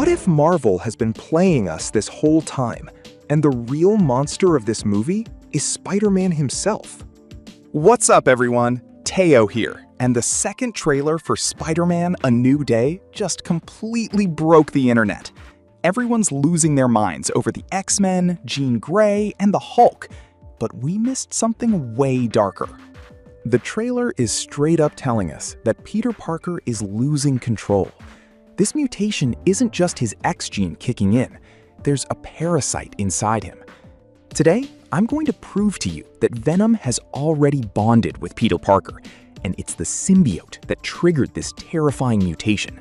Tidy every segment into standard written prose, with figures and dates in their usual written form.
What if Marvel has been playing us this whole time, and the real monster of this movie is Spider-Man himself? What's up, everyone? Teo here, and the second trailer for Spider-Man: A New Day just completely broke the internet. Everyone's losing their minds over the X-Men, Jean Grey, and the Hulk, but we missed something way darker. The trailer is straight up telling us that Peter Parker is losing control. This mutation isn't just his X gene kicking in, there's a parasite inside him. Today, I'm going to prove to you that Venom has already bonded with Peter Parker, and it's the symbiote that triggered this terrifying mutation.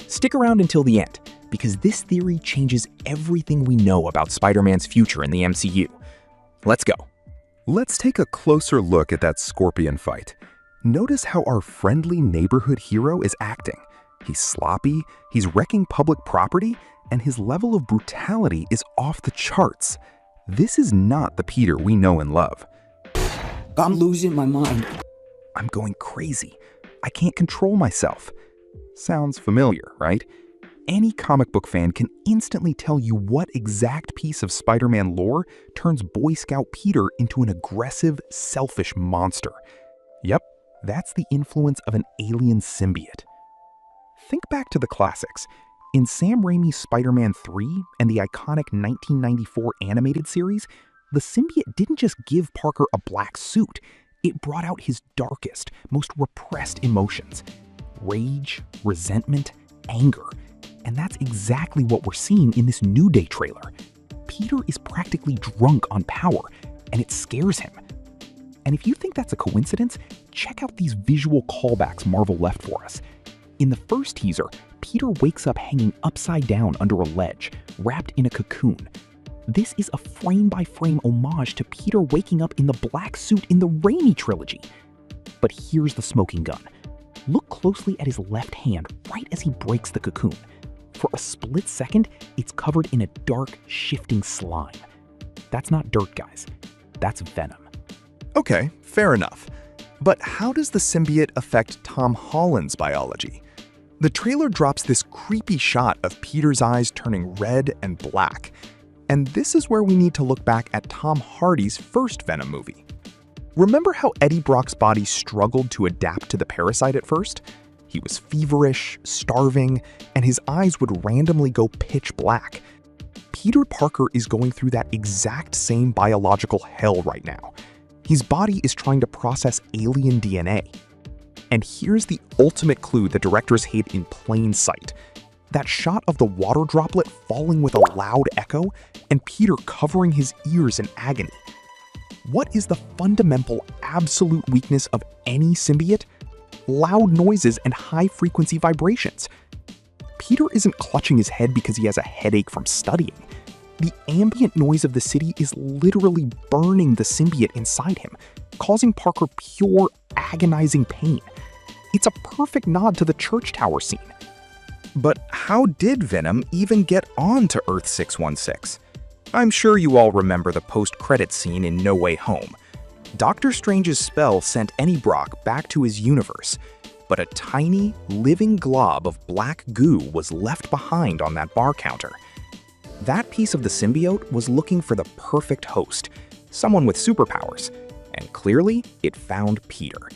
Stick around until the end, because this theory changes everything we know about Spider-Man's future in the MCU. Let's go. Let's take a closer look at that Scorpion fight. Notice how our friendly neighborhood hero is acting. He's sloppy, he's wrecking public property, and his level of brutality is off the charts. This is not the Peter we know and love. I'm losing my mind. I'm going crazy. I can't control myself. Sounds familiar, right? Any comic book fan can instantly tell you what exact piece of Spider-Man lore turns Boy Scout Peter into an aggressive, selfish monster. Yep, that's the influence of an alien symbiote. Think back to the classics. In Sam Raimi's Spider-Man 3 and the iconic 1994 animated series, the symbiote didn't just give Parker a black suit, it brought out his darkest, most repressed emotions. Rage, resentment, anger. And that's exactly what we're seeing in this New Day trailer. Peter is practically drunk on power, and it scares him. And if you think that's a coincidence, check out these visual callbacks Marvel left for us. In the first teaser, Peter wakes up hanging upside down under a ledge, wrapped in a cocoon. This is a frame-by-frame homage to Peter waking up in the black suit in the Raimi trilogy. But here's the smoking gun. Look closely at his left hand right as he breaks the cocoon. For a split second, it's covered in a dark, shifting slime. That's not dirt, guys. That's venom. Okay, fair enough. But how does the symbiote affect Tom Holland's biology? The trailer drops this creepy shot of Peter's eyes turning red and black. And this is where we need to look back at Tom Hardy's first Venom movie. Remember how Eddie Brock's body struggled to adapt to the parasite at first? He was feverish, starving, and his eyes would randomly go pitch black. Peter Parker is going through that exact same biological hell right now. His body is trying to process alien DNA. And here's the ultimate clue the directors hid in plain sight. That shot of the water droplet falling with a loud echo and Peter covering his ears in agony. What is the fundamental absolute weakness of any symbiote? Loud noises and high-frequency vibrations. Peter isn't clutching his head because he has a headache from studying. The ambient noise of the city is literally burning the symbiote inside him, causing Parker pure, agonizing pain. It's a perfect nod to the church tower scene. But how did Venom even get on to Earth 616? I'm sure you all remember the post-credits scene in No Way Home. Doctor Strange's spell sent Eddie Brock back to his universe, but a tiny, living glob of black goo was left behind on that bar counter. That piece of the symbiote was looking for the perfect host, someone with superpowers, and clearly it found Peter.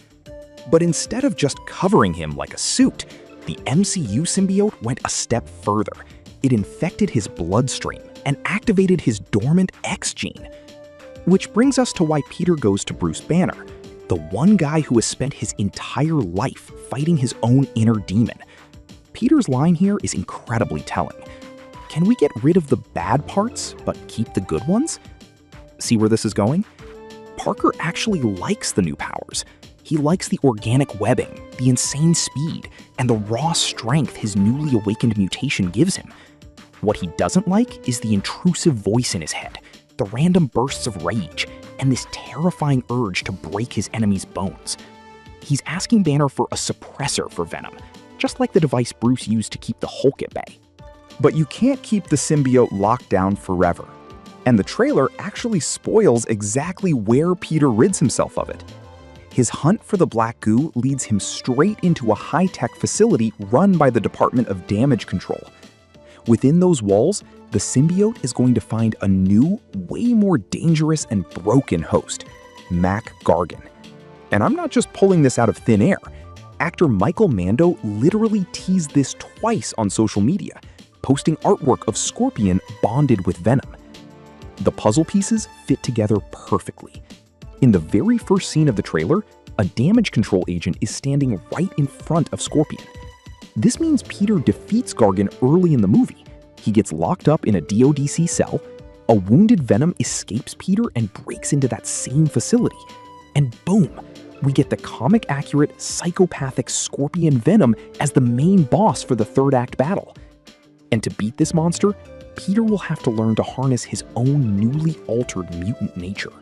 But instead of just covering him like a suit, the MCU symbiote went a step further. It infected his bloodstream and activated his dormant X gene. Which brings us to why Peter goes to Bruce Banner, the one guy who has spent his entire life fighting his own inner demon. Peter's line here is incredibly telling. Can we get rid of the bad parts, but keep the good ones? See where this is going? Parker actually likes the new powers. He likes the organic webbing, the insane speed, and the raw strength his newly awakened mutation gives him. What he doesn't like is the intrusive voice in his head, the random bursts of rage, and this terrifying urge to break his enemy's bones. He's asking Banner for a suppressor for Venom, just like the device Bruce used to keep the Hulk at bay. But you can't keep the symbiote locked down forever. And the trailer actually spoils exactly where Peter rids himself of it. His hunt for the black goo leads him straight into a high-tech facility run by the Department of Damage Control. Within those walls, the symbiote is going to find a new, way more dangerous and broken host, Mac Gargan. And I'm not just pulling this out of thin air. Actor Michael Mando literally teased this twice on social media, posting artwork of Scorpion bonded with Venom. The puzzle pieces fit together perfectly. In the very first scene of the trailer, a damage control agent is standing right in front of Scorpion. This means Peter defeats Gargan early in the movie. He gets locked up in a DODC cell, a wounded Venom escapes Peter and breaks into that same facility, and boom, we get the comic-accurate, psychopathic Scorpion Venom as the main boss for the third act battle. And to beat this monster, Peter will have to learn to harness his own newly altered mutant nature.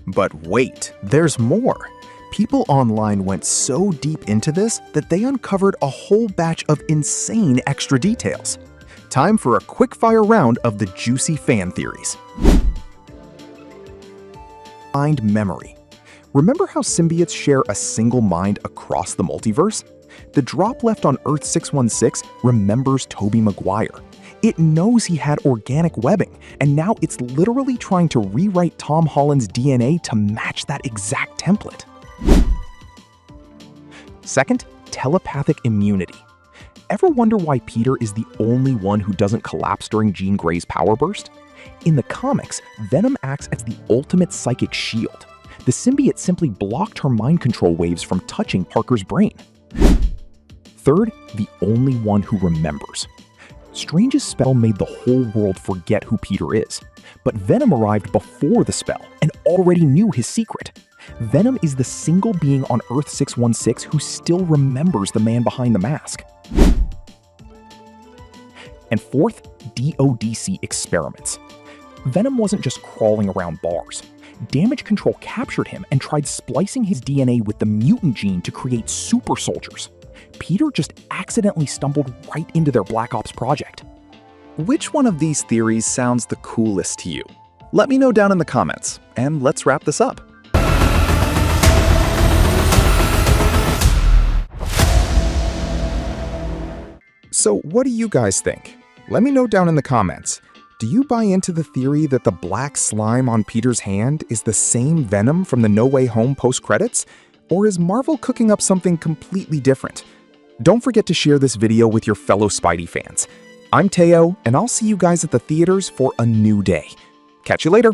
But wait, there's more. People online went so deep into this that they uncovered a whole batch of insane extra details. Time for a quick-fire round of the juicy fan theories. Mind memory. Remember how symbiotes share a single mind across the multiverse? The drop left on Earth 616 remembers Tobey Maguire. It knows he had organic webbing, and now it's literally trying to rewrite Tom Holland's DNA to match that exact template. Second, telepathic immunity. Ever wonder why Peter is the only one who doesn't collapse during Jean Grey's power burst? In the comics, Venom acts as the ultimate psychic shield. The symbiote simply blocked her mind control waves from touching Parker's brain. Third, the only one who remembers. Strange's spell made the whole world forget who Peter is, but Venom arrived before the spell and already knew his secret. Venom is the single being on Earth 616 who still remembers the man behind the mask. And fourth, DODC experiments. Venom wasn't just crawling around bars. Damage control captured him and tried splicing his DNA with the mutant gene to create super soldiers. Peter just accidentally stumbled right into their Black Ops project. Which one of these theories sounds the coolest to you? Let me know down in the comments, and let's wrap this up. So what do you guys think? Let me know down in the comments. Do you buy into the theory that the black slime on Peter's hand is the same Venom from the No Way Home post-credits? Or is Marvel cooking up something completely different? Don't forget to share this video with your fellow Spidey fans. I'm Teo, and I'll see you guys at the theaters for a new day. Catch you later!